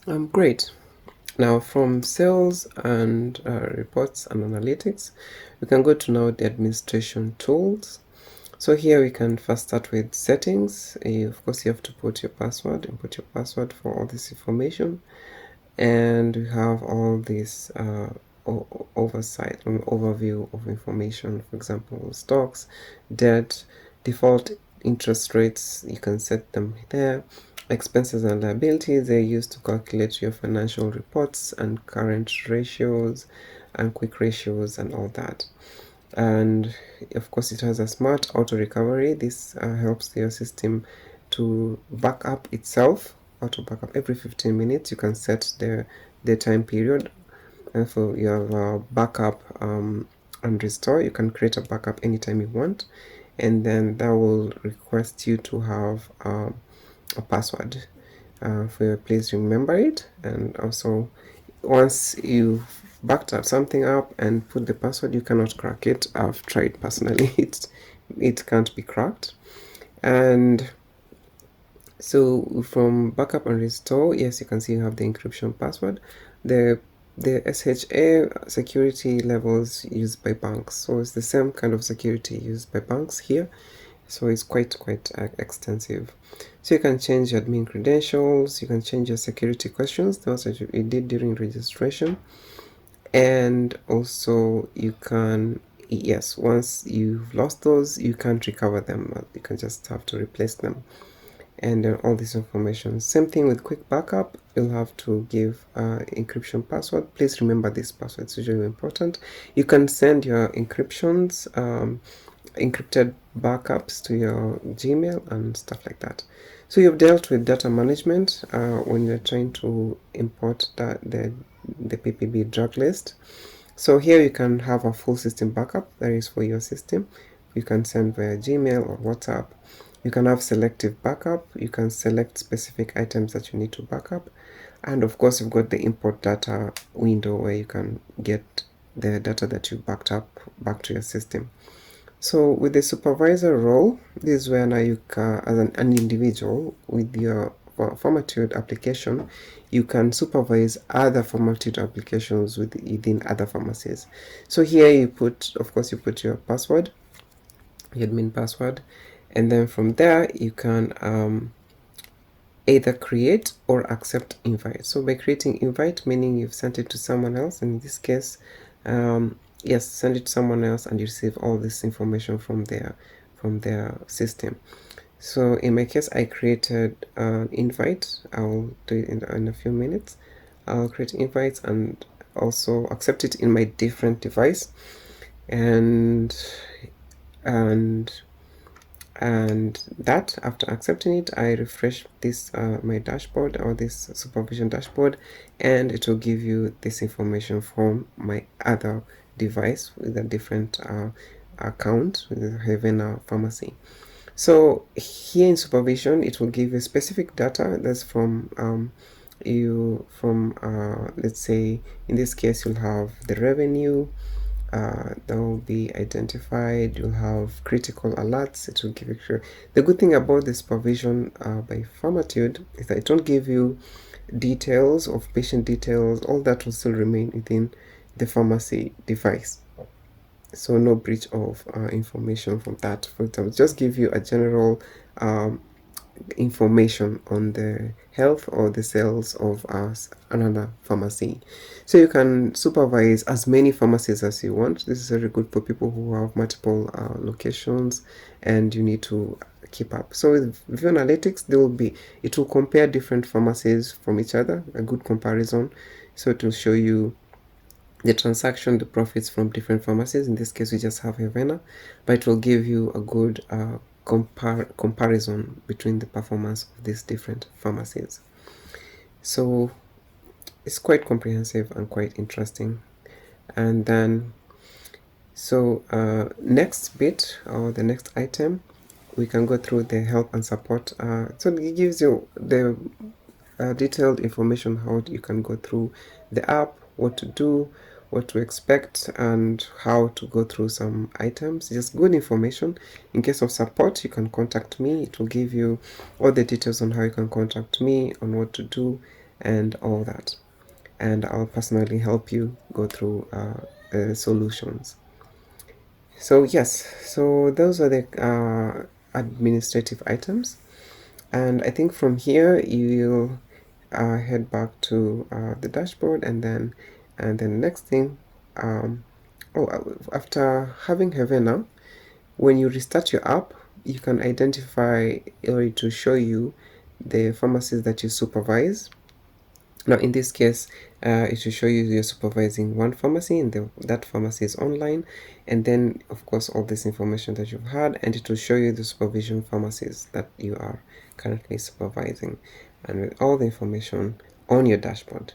Great. Now from sales and reports and analytics, we can go to now the administration tools. So here we can first start with settings. Of course, you have to put your password, input your password for all this information. And we have all this oversight and overview of information. For example, stocks, debt, default interest rates, you can set them there. Expenses and liabilities, they're used to calculate your financial reports and current ratios and quick ratios and all that. And of course, it has a smart auto recovery. This helps your system to back up itself, auto backup every 15 minutes. You can set the time period for your backup and restore. You can create a backup anytime you want, and then that will request you to have a password for your. Please remember it. And also, once you've backed up something up and put the password, you cannot crack it. I've tried personally. It can't be cracked. And so from backup and restore, yes, you can see you have the encryption password. The SHA security levels used by banks, so it's the same kind of security used by banks here. So it's quite extensive. So you can change your admin credentials, you can change your security questions, those that you did during registration. And also you can, yes, once you've lost those, you can't recover them. You can just have to replace them. And then all this information. Same thing with quick backup. You'll have to give encryption password. Please remember this password. It's usually important. You can send your encryptions, encrypted backups to your Gmail and stuff like that. So you've dealt with data management when you're trying to import the PPB drug list. So here you can have a full system backup that is for your system. You can send via Gmail or WhatsApp. You can have selective backup. You can select specific items that you need to backup. And of course, you've got the import data window where you can get the data that you backed up back to your system. So with the supervisor role, this is where now you can, as an individual with your Pharmatude application, you can supervise other Pharmatude applications within other pharmacies. So here you put, of course, you put your password, your admin password, and then from there you can either create or accept invite. So by creating invite, meaning you've sent it to someone else, in this case, yes, send it to someone else and you receive all this information from their system. So in my case, I created an invite. I'll do it in a few minutes. I'll create invites and also accept it in my different device, and that after accepting it, I refresh this my dashboard or this supervision dashboard, and it will give you this information from my other device with a different account with the Havana pharmacy. So here in supervision, it will give you specific data that's from let's say in this case you'll have the revenue that will be identified. You'll have critical alerts. It will give you. The good thing about the supervision by Pharmatude is that it won't give you details of patient details. All that will still remain within the pharmacy device. So no breach of information from that. For example, just give you a general information on the health or the sales of another pharmacy. So you can supervise as many pharmacies as you want. This is very good for people who have multiple locations and you need to keep up. So with View Analytics, it will compare different pharmacies from each other, a good comparison. So it will show you the transaction, the profits from different pharmacies. In this case, we just have Havana, but it will give you a good comparison between the performance of these different pharmacies. So it's quite comprehensive and quite interesting. And then, so next bit or the next item, we can go through the help and support. So it gives you the detailed information how you can go through the app, what to do, what to expect, and how to go through some items. Just good information. In case of support, you can contact me. It will give you all the details on how you can contact me, on what to do, and all that. And I'll personally help you go through solutions. So yes, so those are the administrative items, and I think from here you'll head back to the dashboard, and then the next thing, after having Havena, when you restart your app, you can identify, or it will show you the pharmacies that you supervise. Now in this case, it will show you you're supervising one pharmacy, and that pharmacy is online, and then of course all this information that you've had, and it will show you the supervision pharmacies that you are currently supervising, and with all the information on your dashboard.